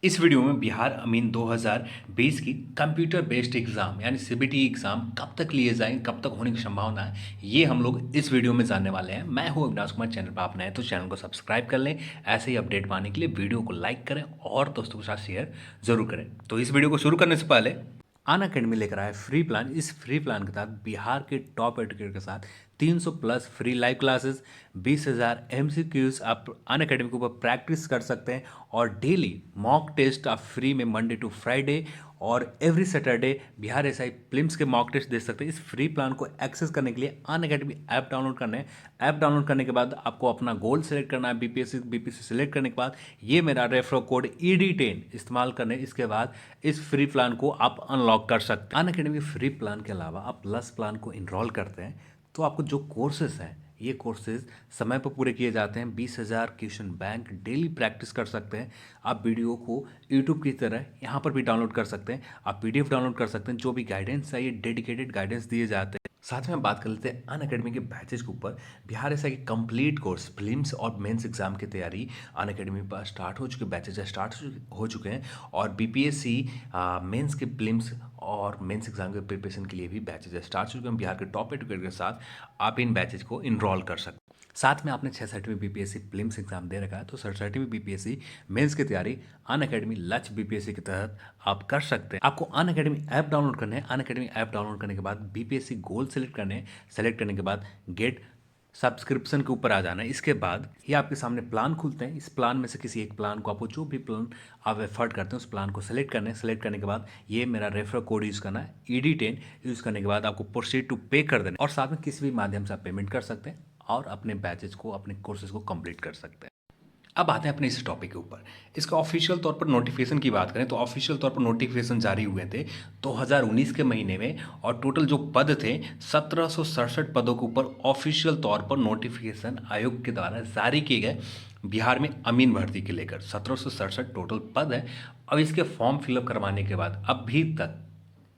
इस वीडियो में बिहार अमीन 2020 की कंप्यूटर बेस्ड एग्जाम यानी सीबीटी एग्जाम कब तक लिए जाएंगे, कब तक होने की संभावना है, ये हम लोग इस वीडियो में जानने वाले हैं। मैं हूं अविनाश कुमार। चैनल पर आप नए हैं तो चैनल को सब्सक्राइब कर लें। ऐसे ही अपडेट पाने के लिए वीडियो को लाइक करें और दोस्तों के साथ शेयर जरूर करें। तो इस वीडियो को शुरू करने से पहले अन अकेडमी लेकर आया फ्री प्लान। इस फ्री प्लान के तहत बिहार के टॉप एजुकेटर के साथ 300 plus free live classes, 20,000 MCQs आप अन अकेडमी के ऊपर प्रैक्टिस कर सकते हैं और डेली मॉक टेस्ट आप फ्री में मंडे टू फ्राइडे और every Saturday Bihar SI prelims के मॉक टेस्ट दे सकते हैं। इस फ्री प्लान को एक्सेस करने के लिए अन अकेडमी ऐप डाउनलोड करना है। ऐप डाउनलोड करने के बाद आपको अपना गोल सेलेक्ट करना है, बीपीएससी सेलेक्ट करने के बाद ये मेरा रेफर कोड ED10 इस्तेमाल करने, इसके बाद इस फ्री प्लान को आप अनलॉक कर सकते हैं। अन अकेडमी फ्री प्लान के अलावा आप प्लस प्लान को इनरोल करते हैं तो आपको जो कोर्सेज हैं ये कोर्सेज समय पर पूरे किए जाते हैं। 20,000 क्वेश्चन बैंक डेली प्रैक्टिस कर सकते हैं। आप वीडियो को यूट्यूब की तरह यहाँ पर भी डाउनलोड कर सकते हैं। आप PDF डाउनलोड कर सकते हैं। जो भी गाइडेंस है ये डेडिकेटेड गाइडेंस दिए जाते हैं। साथ में हम बात कर लेते हैं अन अकेडमी के बैचेज के ऊपर। बिहार ऐसा कि कंप्लीट कोर्स प्रीलिम्स और मेंस एग्जाम की तैयारी अन अकेडमी पर स्टार्ट हो चुके, बैचेज स्टार्ट हो चुके हैं और BPSC मेंस के प्रीलिम्स और मेंस एग्जाम के प्रिपरेशन के लिए भी बैचेज स्टार्ट हो चुके हैं। बिहार के टॉप एजुकेटर के साथ आप इन बैचेज को इनरोल कर सकते हैं। साथ में आपने 6 BPSC प्रीलिम्स एग्जाम दे रखा है तो 6 BPSC मेंस की तैयारी अन अकेडमी लक्ष्य BPSC के तहत आप कर सकते हैं। आपको अन अकेडमी ऐप डाउनलोड करना है। अन अकेडमी ऐप डाउनलोड करने के बाद BPSC गोल सेलेक्ट करने हैं। सेलेक्ट करने के बाद गेट सब्सक्रिप्शन के ऊपर आ जाना है। इसके बाद ये आपके सामने प्लान खुलते हैं। इस प्लान में से किसी एक प्लान को, आपको जो भी प्लान आप एफर्ट करते हैं उस प्लान को सेलेक्ट करना है। सेलेक्ट करने के बाद ये मेरा रेफर कोड यूज़ करना है ED10। यूज़ करने के बाद आपको प्रोसीड टू पे कर देना है और साथ में किसी भी माध्यम से आप पेमेंट कर सकते हैं और अपने बैचेज को, अपने कोर्सेज को कंप्लीट कर सकते हैं। अब आते हैं अपने इस टॉपिक के ऊपर। इसका ऑफिशियल तौर पर नोटिफिकेशन की बात करें तो ऑफिशियल तौर पर नोटिफिकेशन जारी हुए थे 2019 के महीने में और टोटल जो पद थे 1767 पदों के ऊपर ऑफिशियल तौर पर नोटिफिकेशन आयोग के द्वारा जारी किए गए। बिहार में अमीन भर्ती के लेकर 1767 टोटल पद है। अब इसके फॉर्म फिलअप करवाने के बाद अभी तक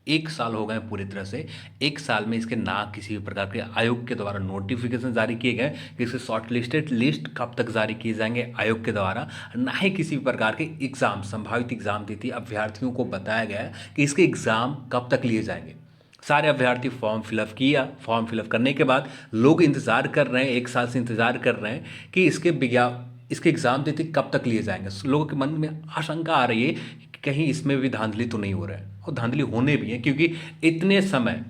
1 साल हो गए पूरी तरह से। 1 साल में इसके ना किसी भी प्रकार के आयोग के द्वारा नोटिफिकेशन जारी किए गए कि इसके शॉर्ट लिस्टेड लिस्ट कब तक जारी किए जाएंगे आयोग के द्वारा, ना ही किसी भी प्रकार के एग्जाम, संभावित एग्जाम तिथि अभ्यर्थियों को बताया गया है कि इसके एग्जाम कब तक लिए जाएंगे। सारे अभ्यर्थी फॉर्म फिलअप किया। फॉर्म फिलअप करने के बाद लोग इंतजार कर रहे हैं, 1 साल से इंतजार कर रहे हैं कि इसके एग्जाम तिथि कब तक लिए जाएंगे। लोगों के मन में आशंका आ रही है कि कहीं इसमें भी धांधली तो नहीं हो रहा है, और धांधली होने भी है क्योंकि इतने समय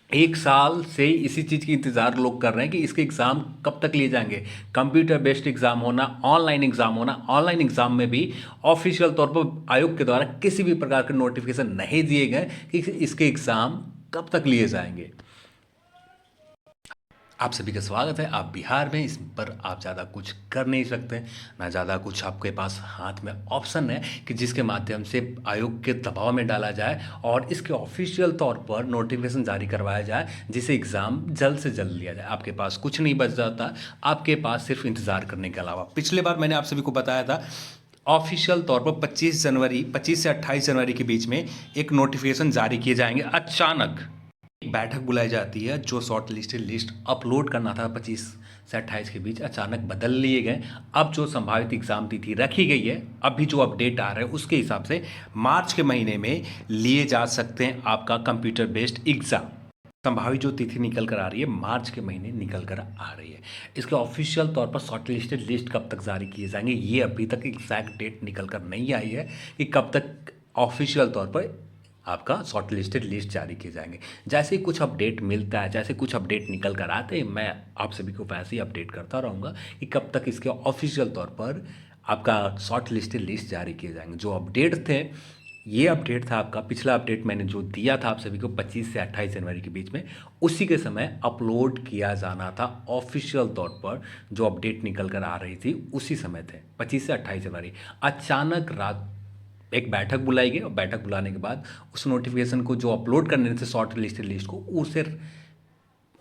1 साल से इसी चीज़ की इंतज़ार लोग कर रहे हैं कि इसके एग्ज़ाम कब तक लिए जाएंगे। कंप्यूटर बेस्ड एग्ज़ाम होना, ऑनलाइन एग्ज़ाम होना, ऑनलाइन एग्ज़ाम में भी ऑफिशियल तौर पर आयोग के द्वारा किसी भी प्रकार के नोटिफिकेशन नहीं दिए गए कि इसके एग्ज़ाम कब तक लिए जाएंगे। आप सभी का स्वागत है। आप बिहार में, इस पर आप ज़्यादा कुछ कर नहीं सकते, ना ज़्यादा कुछ आपके पास हाथ में ऑप्शन है कि जिसके माध्यम से आयोग के दबाव में डाला जाए और इसके ऑफिशियल तौर पर नोटिफिकेशन जारी करवाया जाए जिसे एग्ज़ाम जल्द से जल्द लिया जाए। आपके पास कुछ नहीं बच जाता, आपके पास सिर्फ इंतज़ार करने के अलावा। पिछले बार मैंने आप सभी को बताया था ऑफिशियल तौर पर 25 से 28 जनवरी के बीच में एक नोटिफिकेशन जारी किए जाएंगे। अचानक एक बैठक बुलाई जाती है, जो शॉर्ट लिस्टेड लिस्ट अपलोड करना था 25 से 28 के बीच, अचानक बदल लिए गए। अब जो संभावित एग्जाम तिथि रखी गई है, अभी जो अपडेट आ रहा है उसके हिसाब से मार्च के महीने में लिए जा सकते हैं आपका कंप्यूटर बेस्ड एग्जाम। संभावित जो तिथि निकल कर आ रही है मार्च के महीने निकल कर आ रही है। इसके ऑफिशियल तौर पर शॉर्ट लिस्टेड लिस्ट कब तक जारी किए जाएंगे ये अभी तक एग्जैक्ट डेट निकल कर नहीं आई है कि कब तक ऑफिशियल तौर पर आपका शॉर्ट लिस्टेड लिस्ट जारी किए जाएंगे। जैसे ही कुछ अपडेट मिलता है, जैसे कुछ अपडेट निकल कर आते हैं, मैं आप सभी को वैसे ही अपडेट करता रहूँगा कि कब तक इसके ऑफिशियल तौर पर आपका शॉर्ट लिस्टेड लिस्ट जारी किए जाएंगे। जो अपडेट थे, ये अपडेट था आपका पिछला अपडेट मैंने जो दिया था आप सभी को 25 से 28 जनवरी के बीच में, उसी के समय अपलोड किया जाना था ऑफिशियल तौर पर। जो अपडेट निकल कर आ रही थी उसी समय थे 25 से 28 जनवरी। अचानक रात एक बैठक बुलाई गई और बैठक बुलाने के बाद उस नोटिफिकेशन को जो अपलोड करने थे शॉर्ट लिस्टेड लिस्ट को, उसे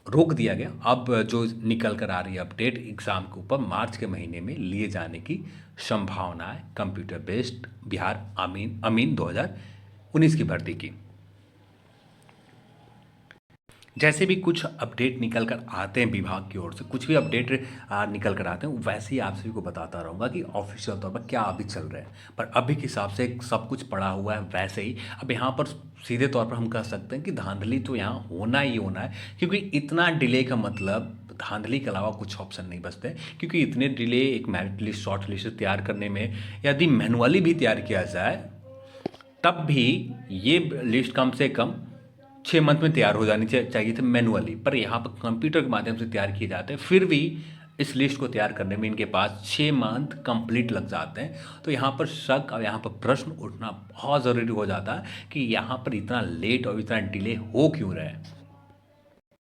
रोक दिया गया। अब जो निकल कर आ रही है अपडेट एग्ज़ाम के ऊपर मार्च के महीने में लिए जाने की संभावना है कंप्यूटर बेस्ड बिहार अमीन 2019 की भर्ती की। जैसे भी कुछ अपडेट निकल कर आते हैं विभाग की ओर से, कुछ भी अपडेट निकल कर आते हैं, वैसे ही आप सभी को बताता रहूँगा कि ऑफिशियल तौर पर क्या अभी चल रहा है। पर अभी के हिसाब से सब कुछ पड़ा हुआ है वैसे ही। अब यहाँ पर सीधे तौर पर हम कह सकते हैं कि धांधली तो यहाँ होना ही होना है, क्योंकि इतना डिले का मतलब धांधली के अलावा कुछ ऑप्शन नहीं बचते। क्योंकि इतने डिले एक मेरिट लिस्ट, शॉर्ट लिस्ट तैयार करने में, यदि मैनुअली भी तैयार किया जाए तब भी ये लिस्ट कम से कम 6 मंथ में तैयार हो जानी चाहिए थी मैनुअली। पर यहाँ पर कंप्यूटर के माध्यम से तैयार किए जाते हैं, फिर भी इस लिस्ट को तैयार करने में इनके पास 6 मंथ कंप्लीट लग जाते हैं। तो यहाँ पर शक और यहाँ पर प्रश्न उठना बहुत ज़रूरी हो जाता है कि यहाँ पर इतना लेट और इतना डिले हो क्यों रहा है।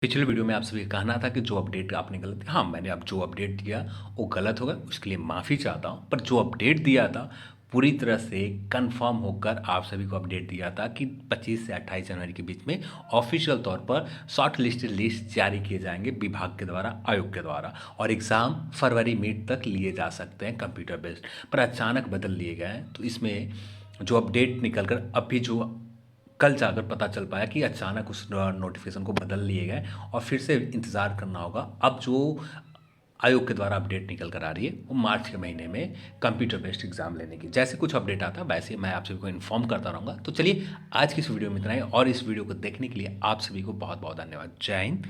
पिछले वीडियो में आप सभी का कहना था कि जो अपडेट आपने गलत दिया, हाँ मैंने अब जो अपडेट दिया वो गलत होगा, उसके लिए माफ़ी चाहता हूँ। पर जो अपडेट दिया था पूरी तरह से कंफर्म होकर आप सभी को अपडेट दिया था कि 25 से 28 जनवरी के बीच में ऑफिशियल तौर पर शॉर्ट लिस्ट जारी किए जाएंगे विभाग के द्वारा, आयोग के द्वारा, और एग्ज़ाम फरवरी मिड तक लिए जा सकते हैं कंप्यूटर बेस्ड। पर अचानक बदल लिए गए हैं। तो इसमें जो अपडेट निकल कर अभी जो कल जाकर पता चल पाया कि अचानक उस नोटिफिकेशन को बदल लिए गए और फिर से इंतज़ार करना होगा। अब जो आयोग के द्वारा अपडेट निकल कर आ रही है वो मार्च के महीने में कंप्यूटर बेस्ड एग्जाम लेने की। जैसे कुछ अपडेट आता है वैसे मैं आप सभी को इन्फॉर्म करता रहूँगा। तो चलिए आज की इस वीडियो में इतना ही, और इस वीडियो को देखने के लिए आप सभी को बहुत बहुत धन्यवाद। जय हिंद।